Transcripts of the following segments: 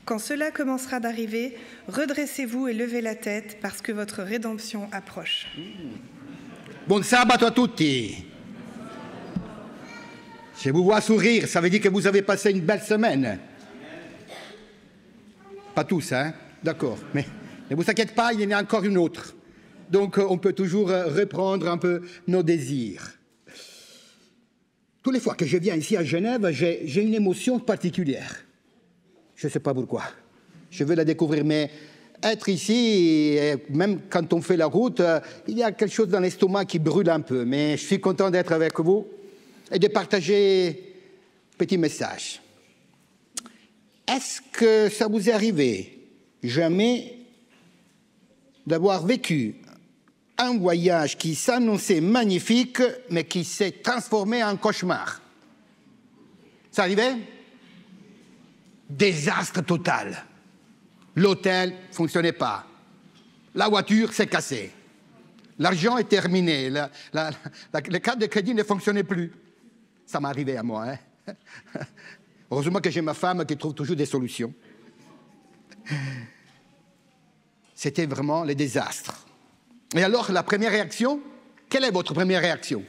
Quand cela commencera d'arriver, redressez-vous et levez la tête parce que votre rédemption approche. Buon sabato a tutti. Je vous vois sourire, ça veut dire que vous avez passé une belle semaine. Pas tous, hein? D'accord. Mais ne vous inquiétez pas, il y en a encore une autre. Donc, on peut toujours reprendre un peu nos désirs. Toutes les fois que je viens ici à Genève, j'ai une émotion particulière. Je ne sais pas pourquoi. Je veux la découvrir, mais être ici, et même quand on fait la route, il y a quelque chose dans l'estomac qui brûle un peu. Mais je suis content d'être avec vous et de partager un petit message. Est-ce que ça vous est arrivé jamais d'avoir vécu un voyage qui s'annonçait magnifique, mais qui s'est transformé en cauchemar? Ça arrivait? Désastre total. L'hôtel ne fonctionnait pas. La voiture s'est cassée. L'argent est terminé. Les cartes de crédit ne fonctionnaient plus. Ça m'est arrivé à moi. Hein? Heureusement que j'ai ma femme qui trouve toujours des solutions. C'était vraiment le désastre. Et alors, la première réaction, quelle est votre première réaction?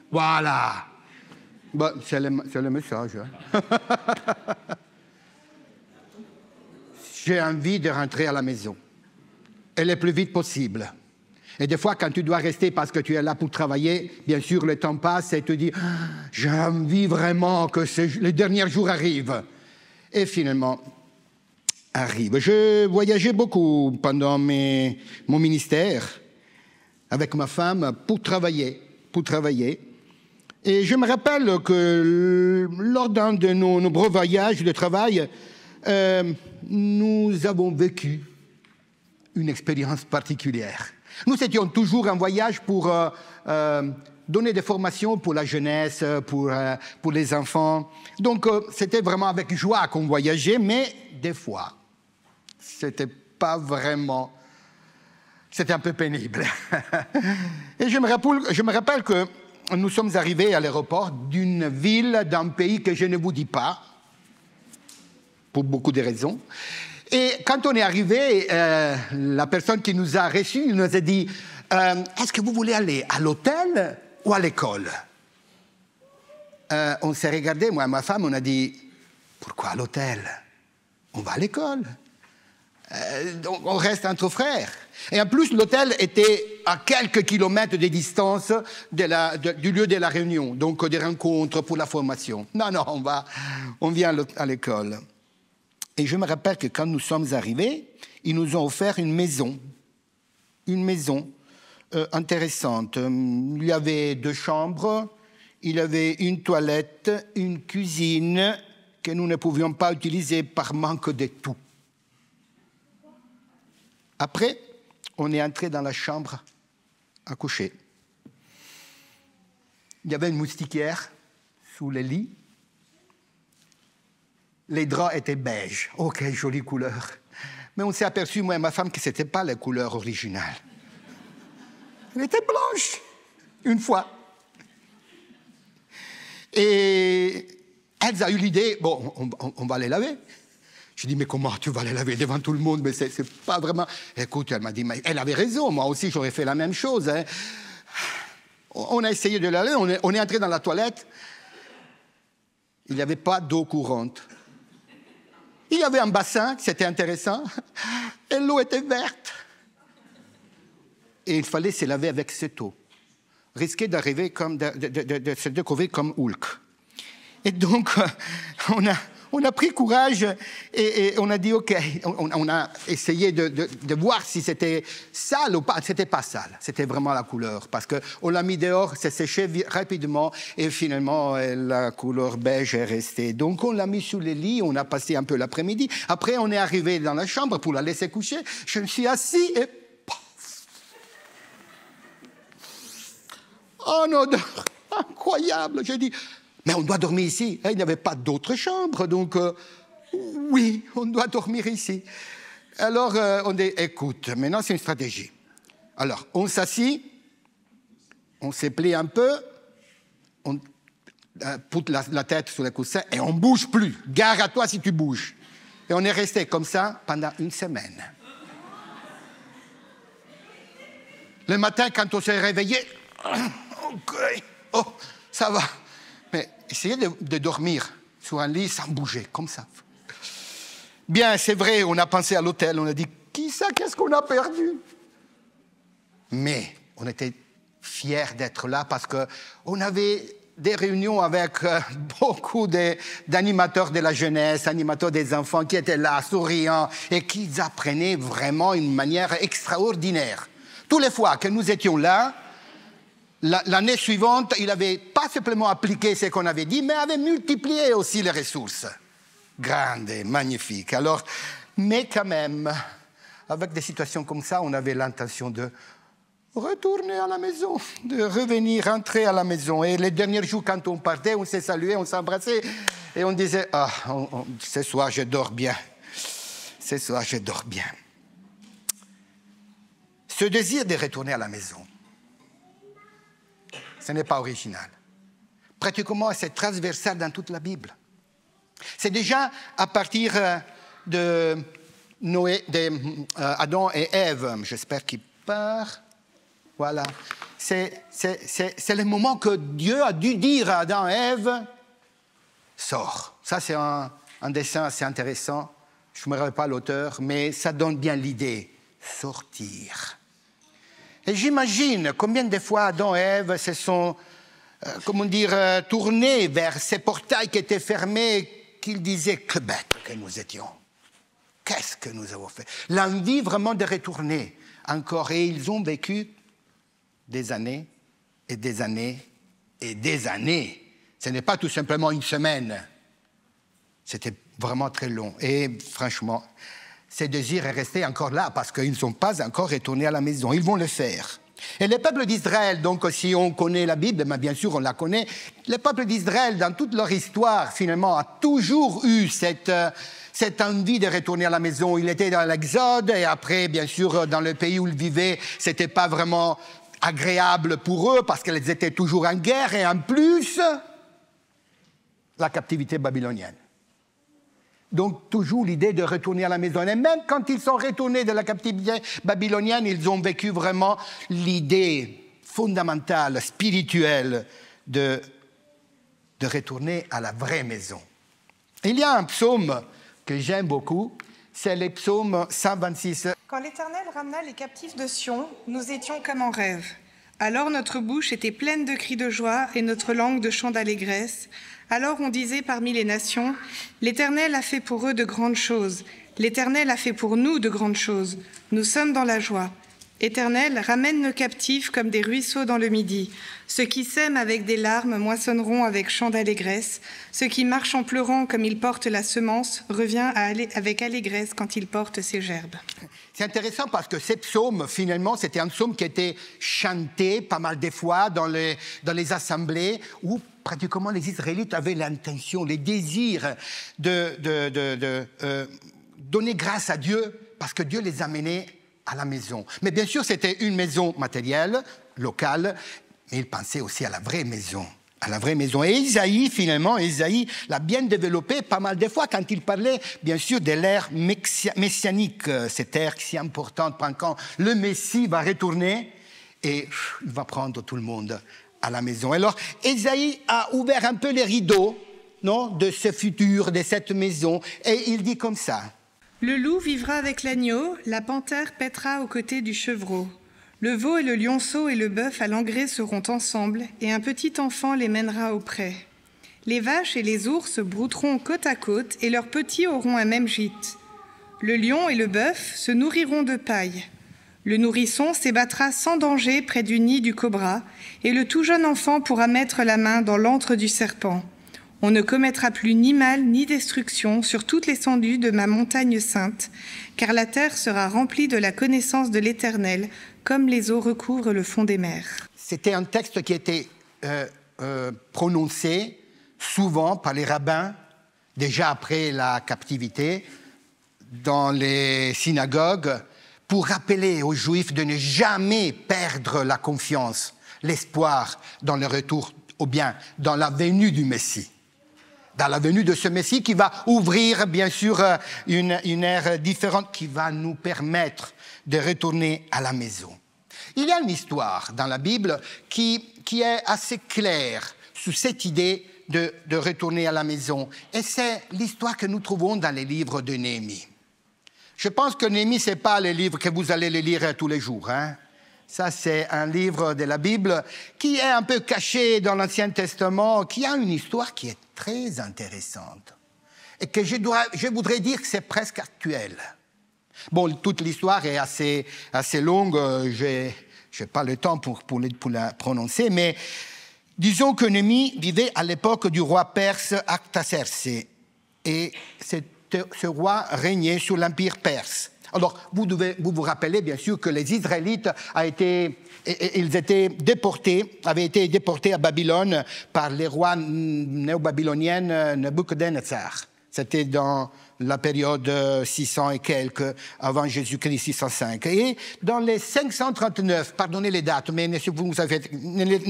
Voilà. Bah, c'est le message. Hein. J'ai envie de rentrer à la maison. Et le plus vite possible. Et des fois, quand tu dois rester parce que tu es là pour travailler, bien sûr, le temps passe et tu te dis « J'ai envie vraiment que les derniers jours arrivent. » Et finalement, arrive. Je voyageais beaucoup pendant mon ministère avec ma femme pour travailler. Et je me rappelle que lors d'un de nos nombreux voyages de travail, nous avons vécu une expérience particulière. Nous étions toujours en voyage pour donner des formations pour la jeunesse, pour les enfants. Donc, c'était vraiment avec joie qu'on voyageait, mais des fois, c'était pas vraiment... C'était un peu pénible. Et je me rappelle que nous sommes arrivés à l'aéroport d'une ville, d'un pays que je ne vous dis pas, pour beaucoup de raisons. Et quand on est arrivé, la personne qui nous a reçus nous a dit « Est-ce que vous voulez aller à l'hôtel ou à l'école ?» On s'est regardé, moi et ma femme, on a dit « Pourquoi à l'hôtel? On va à l'école. » Donc on reste entre frères. Et en plus, l'hôtel était à quelques kilomètres de distance du lieu de la réunion, donc des rencontres pour la formation. Non, on vient à l'école. Et je me rappelle que quand nous sommes arrivés, ils nous ont offert une maison intéressante. Il y avait 2 chambres, il y avait une toilette, une cuisine que nous ne pouvions pas utiliser par manque de tout. Après, on est entré dans la chambre à coucher. Il y avait une moustiquaire sous le lit. Les draps étaient beiges. Oh, quelle jolie couleur. Mais on s'est aperçu, moi et ma femme, que ce n'était pas la couleur originale. Elle était blanche, une fois. Et elle a eu l'idée, bon, on va les laver. Je dis, mais comment tu vas les laver devant tout le monde? Mais c'est pas vraiment... Écoute, elle m'a dit, mais elle avait raison, moi aussi j'aurais fait la même chose. Hein. On a essayé de laver, on est entré dans la toilette. Il n'y avait pas d'eau courante. Il y avait un bassin, c'était intéressant, et l'eau était verte. Et il fallait se laver avec cette eau. Risquer d'arriver comme, de se découvrir comme Hulk. Et donc, on a pris courage et on a dit, OK, on a essayé de voir si c'était sale ou pas. C'était pas sale, c'était vraiment la couleur. Parce qu'on l'a mis dehors, c'est séché rapidement et finalement, la couleur beige est restée. Donc, on l'a mis sous le lit, on a passé un peu l'après-midi. Après, on est arrivé dans la chambre pour la laisser coucher. Je me suis assis et paf! Oh, une odeur incroyable! J'ai dit... Mais on doit dormir ici. Il n'y avait pas d'autre chambre, donc oui, on doit dormir ici. Alors, on dit, écoute, maintenant c'est une stratégie. Alors, on s'assit, on se plie un peu, poutre la tête sur le coussin et on ne bouge plus. Gare à toi si tu bouges. Et on est resté comme ça pendant une semaine. Le matin, quand on s'est réveillé, okay, oh, ça va. Mais essayez de dormir sur un lit sans bouger, comme ça. Bien, c'est vrai, on a pensé à l'hôtel, on a dit, qui sait qu'est-ce qu'on a perdu? Mais on était fiers d'être là parce qu'on avait des réunions avec beaucoup d'animateurs de la jeunesse, animateurs des enfants qui étaient là, souriants, et qui apprenaient vraiment d'une manière extraordinaire. Toutes les fois que nous étions là, l'année suivante, il n'avait pas simplement appliqué ce qu'on avait dit, mais avait multiplié aussi les ressources. Grande, magnifique. Alors, mais quand même, avec des situations comme ça, on avait l'intention de retourner à la maison, de revenir, rentrer à la maison. Et les derniers jours, quand on partait, on s'est salué, on s'embrassait, et on disait, ah, ce soir, je dors bien. Ce soir, je dors bien. Ce désir de retourner à la maison, ce n'est pas original. Pratiquement, c'est transversal dans toute la Bible. C'est déjà à partir de Adam et Ève, j'espère qu'il part. Voilà. C'est le moment que Dieu a dû dire à Adam et Ève, sors. Ça, c'est un dessin assez intéressant. Je ne me rappelle pas l'auteur, mais ça donne bien l'idée. Sortir. Et j'imagine combien de fois Adam et Ève se sont, tournés vers ces portails qui étaient fermés, qu'ils disaient, que bêtes que nous étions. Qu'est-ce que nous avons fait? L'envie vraiment de retourner encore. Et ils ont vécu des années et des années et des années. Ce n'est pas tout simplement une semaine. C'était vraiment très long. Et franchement, ces désirs est resté encore là parce qu'ils ne sont pas encore retournés à la maison. Ils vont le faire. Et le peuple d'Israël, donc si on connaît la Bible, mais bien sûr on la connaît, le peuple d'Israël, dans toute leur histoire, finalement, a toujours eu cette envie de retourner à la maison. Il était dans l'Exode et après, bien sûr, dans le pays où ils vivaient, ce n'était pas vraiment agréable pour eux parce qu'ils étaient toujours en guerre et en plus, la captivité babylonienne. Donc, toujours l'idée de retourner à la maison. Et même quand ils sont retournés de la captivité babylonienne, ils ont vécu vraiment l'idée fondamentale, spirituelle, de retourner à la vraie maison. Il y a un psaume que j'aime beaucoup, c'est le psaume 126. Quand l'Éternel ramena les captifs de Sion, nous étions comme en rêve. Alors notre bouche était pleine de cris de joie et notre langue de chants d'allégresse. Alors on disait parmi les nations, l'Éternel a fait pour eux de grandes choses. L'Éternel a fait pour nous de grandes choses. Nous sommes dans la joie. Éternel, ramène nos captifs comme des ruisseaux dans le midi. Ceux qui sèment avec des larmes moissonneront avec chants d'allégresse. Ceux qui marchent en pleurant comme ils portent la semence revient avec allégresse quand ils portent ses gerbes. C'est intéressant parce que ces psaumes, finalement, c'était un psaume qui était chanté pas mal de fois dans les assemblées où pratiquement les Israélites avaient l'intention, les désirs de donner grâce à Dieu parce que Dieu les amenait à la maison. Mais bien sûr, c'était une maison matérielle, locale, mais il pensait aussi à la vraie maison. À la vraie maison. Et Isaïe, finalement, l'a bien développé pas mal de fois quand il parlait, bien sûr, de l'ère messianique, cette ère si importante, quand le Messie va retourner et il va prendre tout le monde à la maison. Alors, Isaïe a ouvert un peu les rideaux, non, de ce futur, de cette maison, et il dit comme ça. Le loup vivra avec l'agneau, la panthère paîtra aux côtés du chevreau. Le veau et le lionceau et le bœuf à l'engrais seront ensemble, et un petit enfant les mènera au pré. Les vaches et les ours brouteront côte à côte, et leurs petits auront un même gîte. Le lion et le bœuf se nourriront de paille. Le nourrisson s'ébattra sans danger près du nid du cobra, et le tout jeune enfant pourra mettre la main dans l'antre du serpent. On ne commettra plus ni mal ni destruction sur toute l'étendue de ma montagne sainte, car la terre sera remplie de la connaissance de l'Éternel, comme les eaux recouvrent le fond des mers. C'était un texte qui était prononcé souvent par les rabbins, déjà après la captivité, dans les synagogues, pour rappeler aux Juifs de ne jamais perdre la confiance, l'espoir dans le retour ou bien dans la venue du Messie. Dans la venue de ce Messie qui va ouvrir, bien sûr, une ère différente qui va nous permettre de retourner à la maison. Il y a une histoire dans la Bible qui est assez claire sur cette idée de retourner à la maison. Et c'est l'histoire que nous trouvons dans les livres de Néhémie. Je pense que Néhémie, ce n'est pas les livres que vous allez les lire tous les jours. Ça, c'est un livre de la Bible qui est un peu caché dans l'Ancien Testament, qui a une histoire qui est très intéressante. Et que je voudrais dire que c'est presque actuel. Bon, toute l'histoire est assez longue, je n'ai pas le temps pour la prononcer, mais disons que Néhémie vivait à l'époque du roi perse Artaxerxès. Et ce roi régnait sur l'empire perse. Alors, vous vous rappelez bien sûr que les Israélites avaient été déportés à Babylone par les rois néo-babyloniens Nebuchadnezzar. C'était dans la période 600 et quelques, avant Jésus-Christ, 605. Et dans les 539, pardonnez les dates, mais ne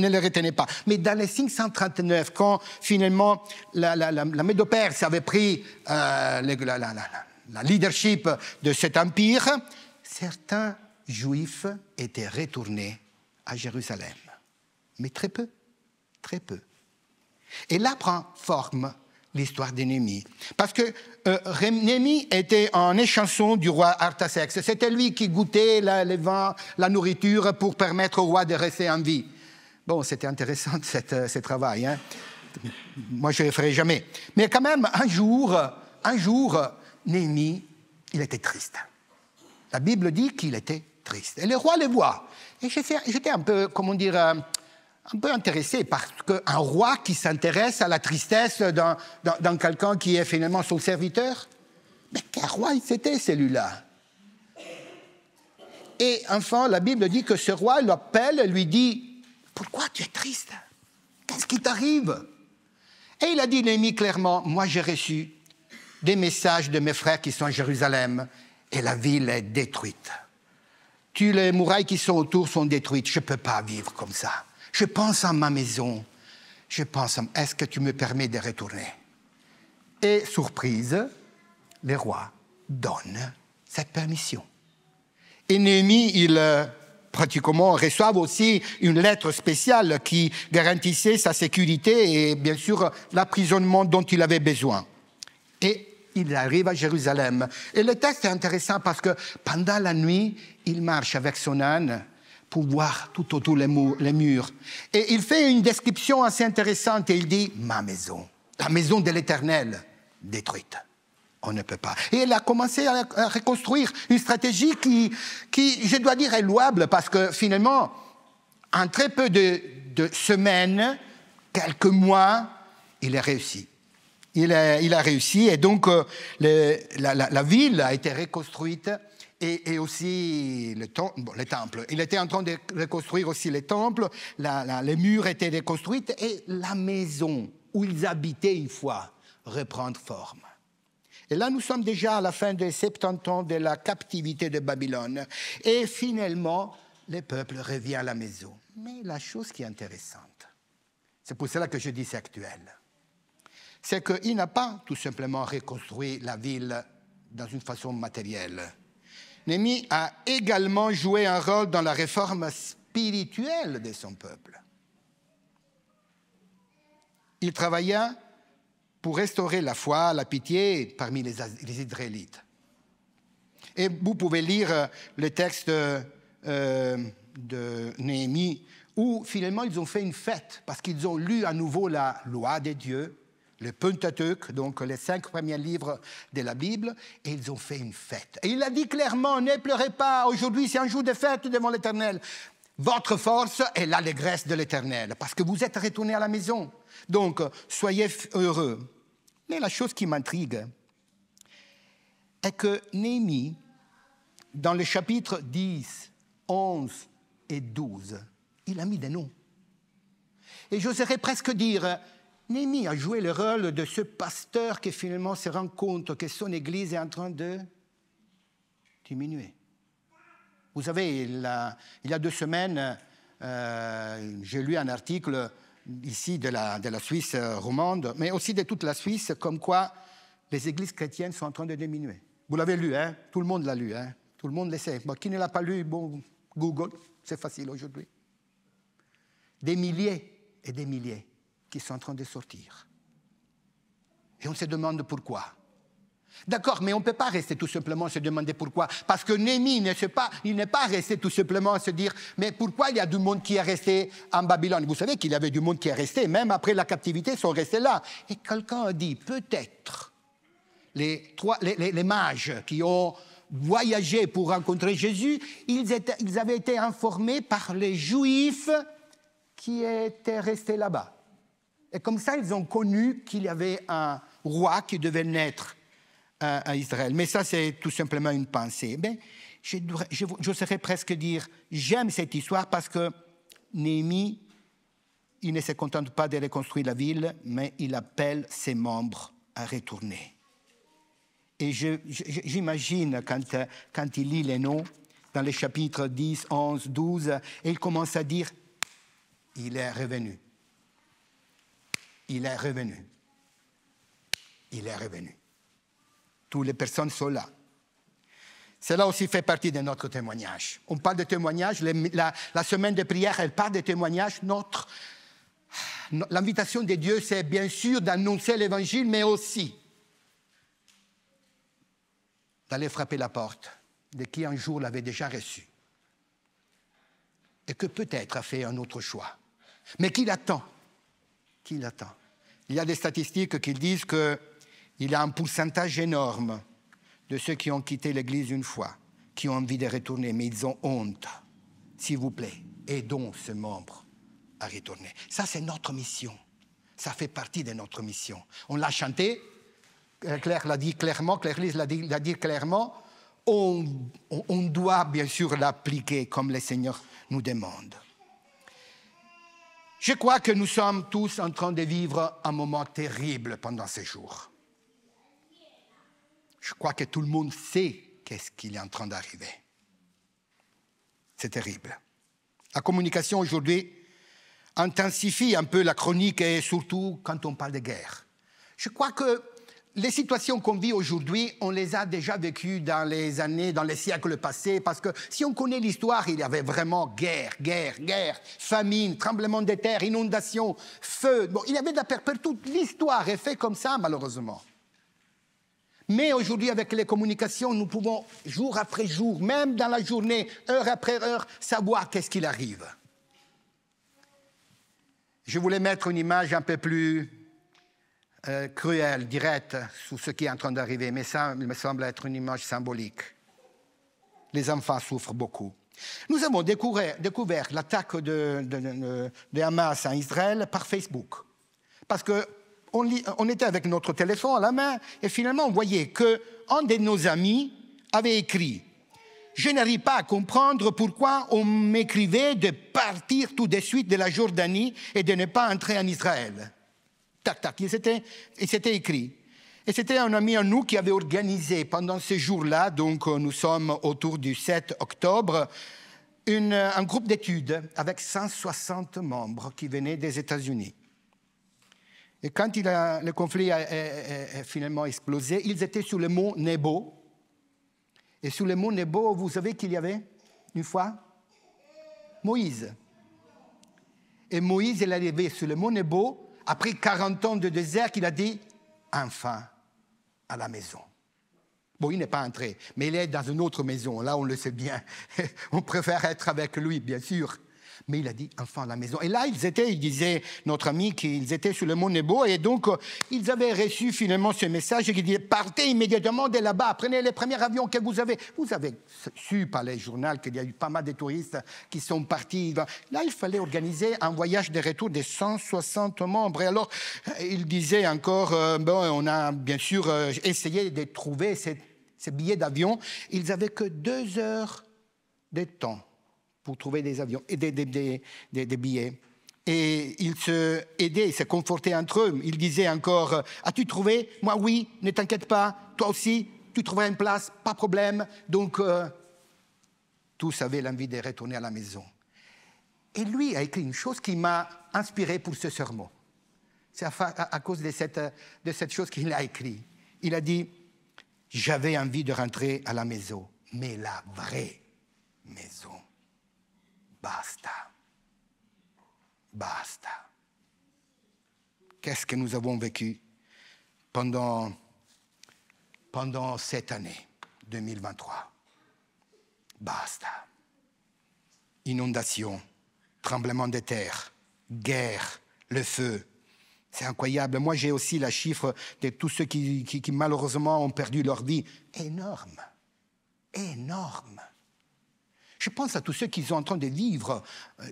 les retenez pas, mais dans les 539, quand finalement la Médo-Perse avait pris la leadership de cet empire, certains Juifs étaient retournés à Jérusalem. Mais très peu, très peu. Et là prend forme l'histoire de Néhémie. Parce que Néhémie était un échanson du roi Artaxerxès. C'était lui qui goûtait les vins, la nourriture pour permettre au roi de rester en vie. Bon, c'était intéressant ce travail. Moi, je ne le ferai jamais. Mais quand même, un jour, Néhémie, il était triste. La Bible dit qu'il était triste. Et le roi le voit. Et j'étais un peu, un peu intéressé parce qu'un roi qui s'intéresse à la tristesse dans quelqu'un qui est finalement son serviteur, mais quel roi c'était celui-là? Et enfin, la Bible dit que ce roi l'appelle et lui dit « Pourquoi tu es triste? Qu'est-ce qui t'arrive ?» Et il a dit Néhémie clairement « Moi j'ai reçu des messages de mes frères qui sont à Jérusalem et la ville est détruite. Les murailles qui sont autour sont détruites, je ne peux pas vivre comme ça. Je pense à ma maison, est-ce que tu me permets de retourner ?» Et surprise, le roi donne cette permission. Et Néhémie, il pratiquement reçoit aussi une lettre spéciale qui garantissait sa sécurité et bien sûr l'emprisonnement dont il avait besoin. Et il arrive à Jérusalem. Et le texte est intéressant parce que pendant la nuit, il marche avec son âne pour voir tout autour les murs. Et il fait une description assez intéressante et il dit « Ma maison, la maison de l'Éternel, détruite. On ne peut pas. » Et il a commencé à reconstruire une stratégie qui, je dois dire, est louable parce que finalement, en très peu de semaines, quelques mois, il a réussi. Il a réussi et donc la ville a été reconstruite et aussi le temple. Il était en train de reconstruire aussi les temples, les murs étaient reconstruits et la maison où ils habitaient une fois reprendre forme. Et là, nous sommes déjà à la fin des 70 ans de la captivité de Babylone. Et finalement, le peuple revient à la maison. Mais la chose qui est intéressante, c'est pour cela que je dis c'est actuel, c'est qu'il n'a pas tout simplement reconstruit la ville dans une façon matérielle. Néhémie a également joué un rôle dans la réforme spirituelle de son peuple. Il travailla pour restaurer la foi, la pitié parmi les Israélites. Et vous pouvez lire le texte de Néhémie où finalement ils ont fait une fête parce qu'ils ont lu à nouveau la loi de Dieu, le Pentateuque, donc les 5 premiers livres de la Bible, et ils ont fait une fête. Et il a dit clairement, ne pleurez pas, aujourd'hui c'est un jour de fête devant l'Éternel. Votre force est l'allégresse de l'Éternel, parce que vous êtes retournés à la maison. Donc, soyez heureux. Mais la chose qui m'intrigue est que Néhémie, dans les chapitres 10, 11 et 12, il a mis des noms. Et j'oserais presque dire, Néhémie a joué le rôle de ce pasteur qui finalement se rend compte que son église est en train de diminuer. Vous savez, il y a 2 semaines, j'ai lu un article ici de la Suisse romande, mais aussi de toute la Suisse, comme quoi les églises chrétiennes sont en train de diminuer. Vous l'avez lu, hein? Tout le monde l'a lu, hein? Tout le monde le sait. Bon, qui ne l'a pas lu, bon, Google, c'est facile aujourd'hui. Des milliers et des milliers qui sont en train de sortir. Et on se demande pourquoi. D'accord, mais on ne peut pas rester tout simplement se demander pourquoi. Parce que Néhémie il n'est pas resté tout simplement à se dire mais pourquoi il y a du monde qui est resté en Babylone. Vous savez qu'il y avait du monde qui est resté, même après la captivité, ils sont restés là. Et quelqu'un a dit peut-être les mages qui ont voyagé pour rencontrer Jésus, ils avaient été informés par les Juifs qui étaient restés là-bas. Et comme ça, ils ont connu qu'il y avait un roi qui devait naître à Israël. Mais ça, c'est tout simplement une pensée. Mais j'oserais presque dire, j'aime cette histoire parce que Néhémie, il ne se contente pas de reconstruire la ville, mais il appelle ses membres à retourner. Et j'imagine quand il lit les noms, dans les chapitres 10, 11, 12, et il commence à dire, il est revenu. Il est revenu. Il est revenu. Toutes les personnes sont là. Cela aussi fait partie de notre témoignage. On parle de témoignage, la semaine de prière, elle parle de témoignage. L'invitation de Dieu, c'est bien sûr d'annoncer l'évangile, mais aussi d'aller frapper la porte de qui un jour l'avait déjà reçu et que peut-être a fait un autre choix, mais qui l'attend. Qui l'attend. Il y a des statistiques qui disent qu'il y a un pourcentage énorme de ceux qui ont quitté l'Église une fois, qui ont envie de retourner, mais ils ont honte. S'il vous plaît, aidons ce membre à retourner. Ça, c'est notre mission. Ça fait partie de notre mission. On l'a chanté, Claire l'a dit clairement, Claire-Lise l'a dit clairement. On doit bien sûr l'appliquer comme le Seigneur nous demande. Je crois que nous sommes tous en train de vivre un moment terrible pendant ces jours. Je crois que tout le monde sait qu'est-ce qui est en train d'arriver. C'est terrible. La communication aujourd'hui intensifie un peu la chronique et surtout quand on parle de guerre. Je crois que les situations qu'on vit aujourd'hui, on les a déjà vécues dans les siècles passés, parce que si on connaît l'histoire, il y avait vraiment guerre, famine, tremblement de terre, inondation, feu. Bon, il y avait de la peur partout. L'histoire est faite comme ça, malheureusement. Mais aujourd'hui, avec les communications, nous pouvons, jour après jour, même dans la journée, heure après heure, savoir qu'est-ce qu'il arrive. Je voulais mettre une image un peu plus cruelle, directe, sur ce qui est en train d'arriver, mais ça me semble être une image symbolique. Les enfants souffrent beaucoup. Nous avons découvert l'attaque de Hamas en Israël par Facebook. Parce qu'on était avec notre téléphone à la main et finalement on voyait qu'un de nos amis avait écrit « Je n'arrive pas à comprendre pourquoi on m'écrivait de partir tout de suite de la Jordanie et de ne pas entrer en Israël. » Tac, tac, et c'était écrit. Et c'était un ami à nous qui avait organisé pendant ce jour-là, donc nous sommes autour du 7 octobre, un groupe d'études avec 160 membres qui venaient des États-Unis. Et quand le conflit a finalement explosé, ils étaient sur le mont Nebo. Et sur le mont Nebo, vous savez qu'il y avait, une fois, Moïse. Et Moïse, il est arrivé sur le mont Nebo, après 40 ans de désert, qu'il a dit « enfin à la maison ». Bon, il n'est pas entré, mais il est dans une autre maison. Là, on le sait bien. On préfère être avec lui, bien sûr. Mais il a dit « enfin à la maison ». Et là, il disait, notre ami, qu'ils étaient sur le mont Nebo. Et donc, ils avaient reçu finalement ce message qui disait « partez immédiatement de là-bas, prenez les premiers avions que vous avez ». Vous avez su par les journaux qu'il y a eu pas mal de touristes qui sont partis. Là, il fallait organiser un voyage de retour de 160 membres. Et alors, il disait encore, on a bien sûr essayé de trouver ces billets d'avion. Ils n'avaient que 2 heures de temps pour trouver des avions et des billets. Et ils se aidaient, ils se confortaient entre eux. Ils disaient encore, as-tu trouvé? Moi, oui, ne t'inquiète pas. Toi aussi, tu trouveras une place, pas de problème. Donc, tous avaient l'envie de retourner à la maison. Et lui a écrit une chose qui m'a inspiré pour ce sermon. C'est à cause de cette chose qu'il a écrit. Il a dit, j'avais envie de rentrer à la maison, mais la vraie maison. Basta. Basta. Qu'est-ce que nous avons vécu pendant cette année 2023? Basta. Inondation, tremblement de terre, guerre, le feu. C'est incroyable. Moi, j'ai aussi la chiffre de tous ceux qui malheureusement ont perdu leur vie. Énorme. Énorme. Je pense à tous ceux qui sont en train de vivre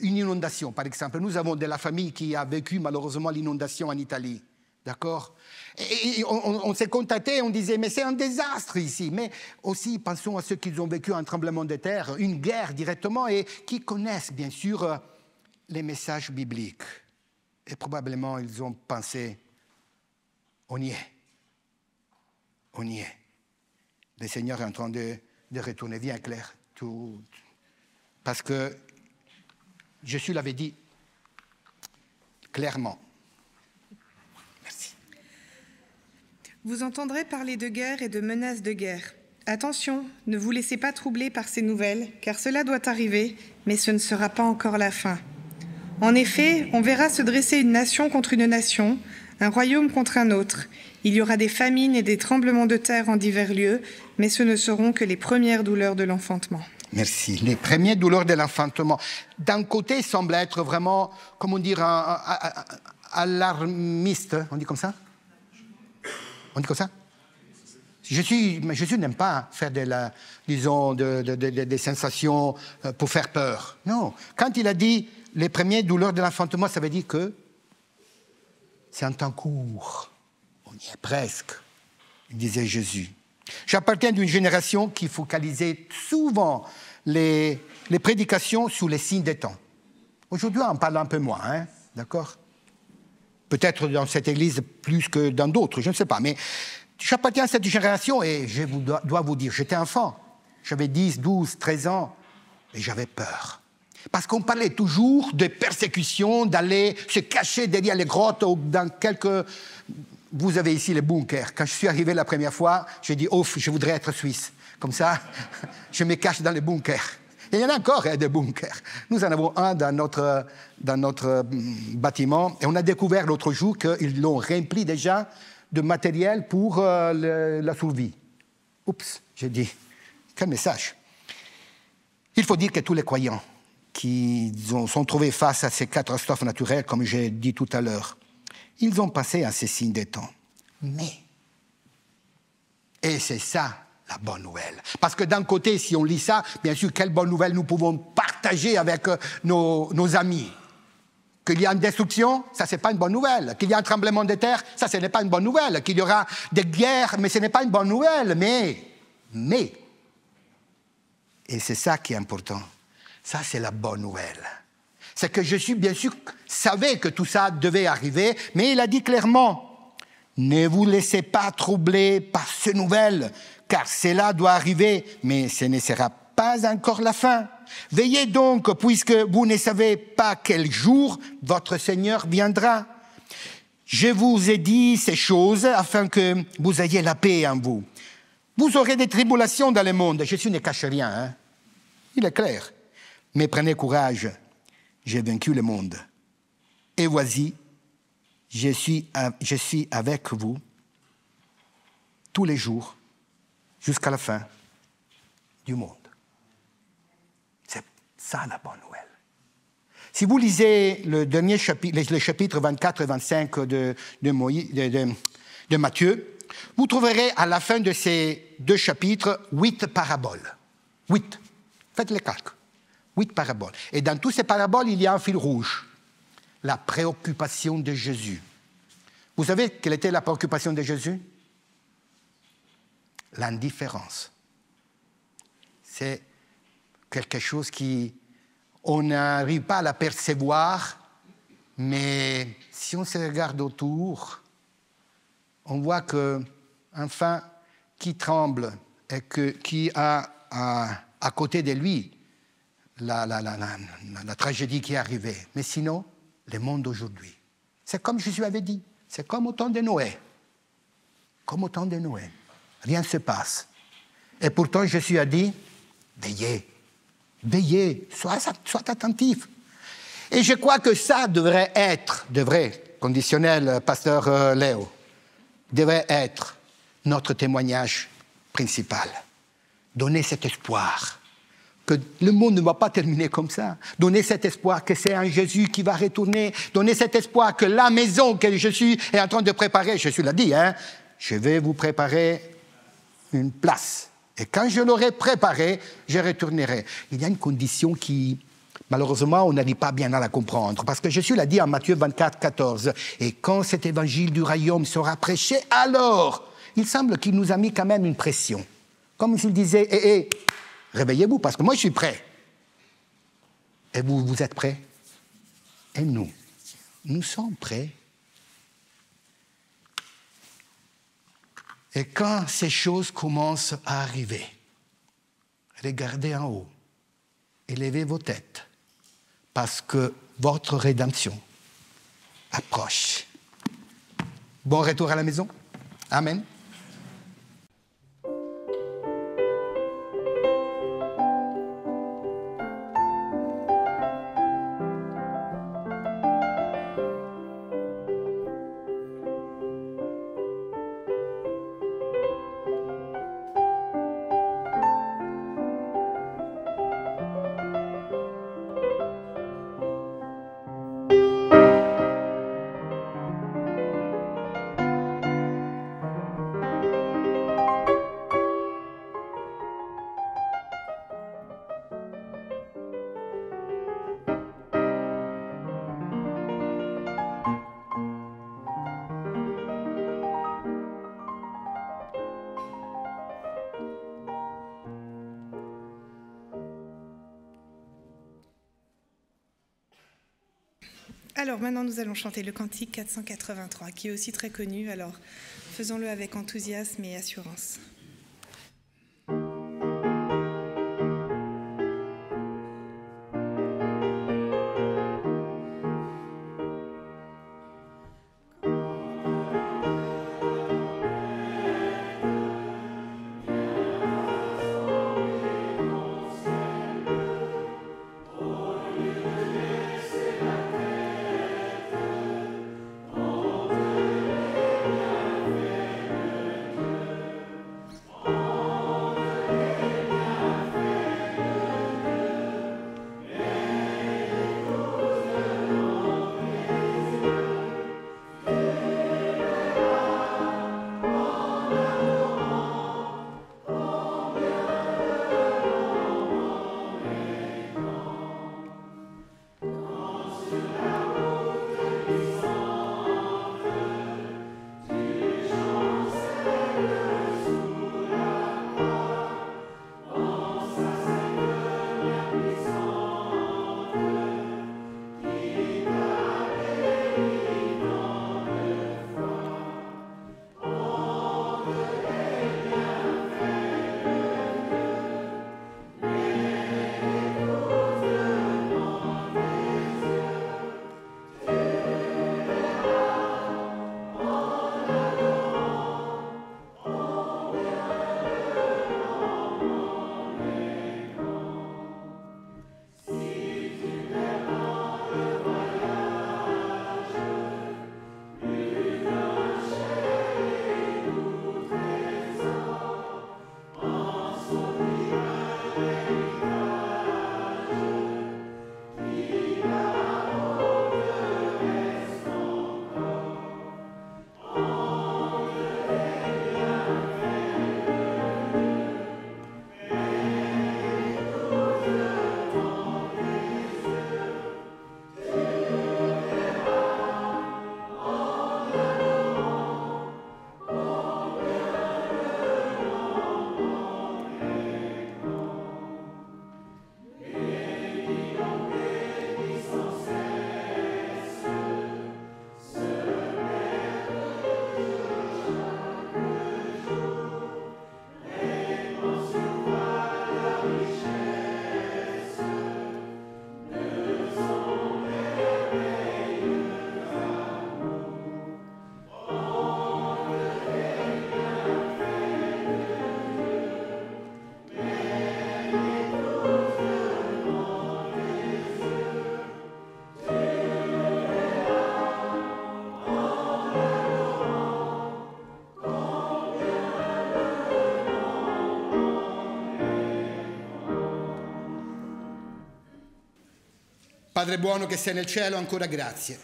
une inondation, par exemple. Nous avons de la famille qui a vécu malheureusement l'inondation en Italie. D'accord? Et on s'est contacté, on disait, mais c'est un désastre ici. Mais aussi, pensons à ceux qui ont vécu un tremblement de terre, une guerre directement, et qui connaissent, bien sûr, les messages bibliques. Et probablement, ils ont pensé, on y est. On y est. Le Seigneur est en train de retourner. Viens, Claire. Parce que Jésus l'avait dit clairement. Merci. Vous entendrez parler de guerre et de menaces de guerre. Attention, ne vous laissez pas troubler par ces nouvelles, car cela doit arriver, mais ce ne sera pas encore la fin. En effet, on verra se dresser une nation contre une nation, un royaume contre un autre. Il y aura des famines et des tremblements de terre en divers lieux, mais ce ne seront que les premières douleurs de l'enfantement. Merci. Les premières douleurs de l'enfantement. D'un côté, semble être vraiment, comment dire, alarmiste. On dit comme ça? On dit comme ça? Jésus n'aime pas faire des sensations pour faire peur. Non. Quand il a dit les premières douleurs de l'enfantement, ça veut dire que c'est un temps court. On y est presque, disait Jésus. J'appartiens d'une génération qui focalisait souvent les prédications sur les signes des temps. Aujourd'hui, on en parle un peu moins, hein, d'accord? Peut-être dans cette église plus que dans d'autres, je ne sais pas. Mais j'appartiens à cette génération et je dois vous dire, j'étais enfant. J'avais 10, 12, 13 ans et j'avais peur. Parce qu'on parlait toujours de persécution, d'aller se cacher derrière les grottes ou dans quelques... Vous avez ici les bunkers. Quand je suis arrivé la première fois, j'ai dit, ouf, je voudrais être suisse. Comme ça, je me cache dans les bunkers. Et il y en a encore des bunkers. Nous en avons un dans notre bâtiment. Et on a découvert l'autre jour qu'ils l'ont rempli déjà de matériel pour la survie. Oups, j'ai dit, quel message. Il faut dire que tous les croyants qui sont trouvés face à ces catastrophes naturelles, comme j'ai dit tout à l'heure, ils ont passé à ces signes des temps. Mais, et c'est ça la bonne nouvelle. Parce que d'un côté, si on lit ça, bien sûr, quelle bonne nouvelle nous pouvons partager avec nos amis. Qu'il y a une destruction, ça, c'est pas une bonne nouvelle. Qu'il y a un tremblement de terre, ça, ce n'est pas une bonne nouvelle. Qu'il y aura des guerres, mais ce n'est pas une bonne nouvelle. Mais, et c'est ça qui est important. Ça, c'est la bonne nouvelle. C'est que Jésus, bien sûr, savait que tout ça devait arriver, mais il a dit clairement, ne vous laissez pas troubler par ces nouvelles, car cela doit arriver, mais ce ne sera pas encore la fin. Veillez donc, puisque vous ne savez pas quel jour votre Seigneur viendra. Je vous ai dit ces choses afin que vous ayez la paix en vous. Vous aurez des tribulations dans le monde. Jésus ne cache rien, hein? Il est clair. Mais prenez courage, j'ai vaincu le monde. Et voici, je suis avec vous tous les jours jusqu'à la fin du monde. C'est ça la bonne nouvelle. Si vous lisez le dernier chapitre, les chapitres 24 et 25 de Matthieu, vous trouverez à la fin de ces 2 chapitres 8 paraboles. 8. Faites les calculs. 8 paraboles. Et dans toutes ces paraboles, il y a un fil rouge. La préoccupation de Jésus. Vous savez quelle était la préoccupation de Jésus? L'indifférence. C'est quelque chose on n'arrive pas à la percevoir, mais si on se regarde autour, on voit qu'enfin, qui tremble et qui a à côté de lui la tragédie qui est arrivée. Mais sinon, le monde d'aujourd'hui, c'est comme Jésus avait dit, c'est comme au temps de Noé. Comme au temps de Noé. Rien ne se passe. Et pourtant, Jésus a dit, veillez, veillez, sois attentif. Et je crois que ça devrait, conditionnel, pasteur Léo, devrait être notre témoignage principal. Donner cet espoir que le monde ne va pas terminer comme ça. Donner cet espoir que c'est un Jésus qui va retourner. Donner cet espoir que la maison que Jésus est en train de préparer, Jésus l'a dit, je vais vous préparer une place. Et quand je l'aurai préparée, je retournerai. Il y a une condition qui, malheureusement, on n'arrive pas bien à la comprendre. Parce que Jésus l'a dit en Matthieu 24, 14. Et quand cet évangile du royaume sera prêché, alors, il semble qu'il nous a mis quand même une pression. Comme s'il disait, réveillez-vous, parce que moi, je suis prêt. Et vous, vous êtes prêts? Et nous sommes prêts. Et quand ces choses commencent à arriver, regardez en haut, élevez vos têtes, parce que votre rédemption approche. Bon retour à la maison. Amen. Alors maintenant, nous allons chanter le cantique 483, qui est aussi très connu. Alors, faisons-le avec enthousiasme et assurance. Padre buono che sei nel cielo, ancora grazie,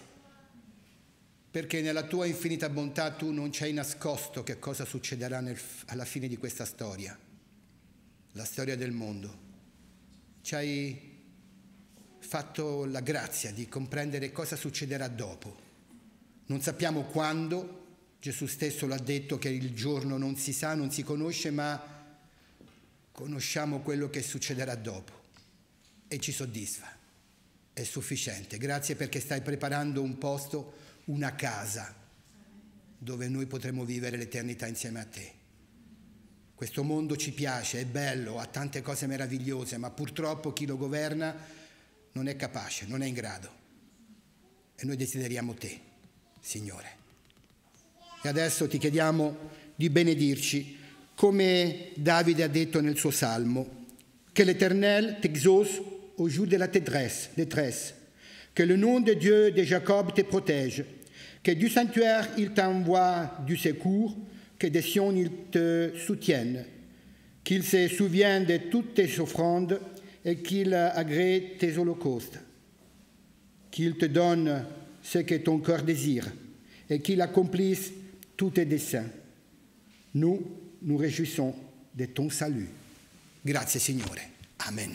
perché nella tua infinita bontà tu non ci hai nascosto che cosa succederà alla fine di questa storia, la storia del mondo. Ci hai fatto la grazia di comprendere cosa succederà dopo. Non sappiamo quando, Gesù stesso l'ha detto che il giorno non si sa, non si conosce, ma conosciamo quello che succederà dopo e ci soddisfa. È sufficiente. Grazie perché stai preparando un posto, una casa, dove noi potremo vivere l'eternità insieme a te. Questo mondo ci piace, è bello, ha tante cose meravigliose, ma purtroppo chi lo governa non è capace, non è in grado. E noi desideriamo te, Signore. E adesso ti chiediamo di benedirci, come Davide ha detto nel suo Salmo, che l'Éternel t'exauce au jour de la détresse, que le nom de Dieu de Jacob te protège, que du sanctuaire il t'envoie du secours, que des Sion il te soutienne, qu'il se souvienne de toutes tes offrandes et qu'il agrée tes holocaustes, qu'il te donne ce que ton cœur désire et qu'il accomplisse tous tes desseins. Nous nous réjouissons de ton salut. Grazie Signore. Amen.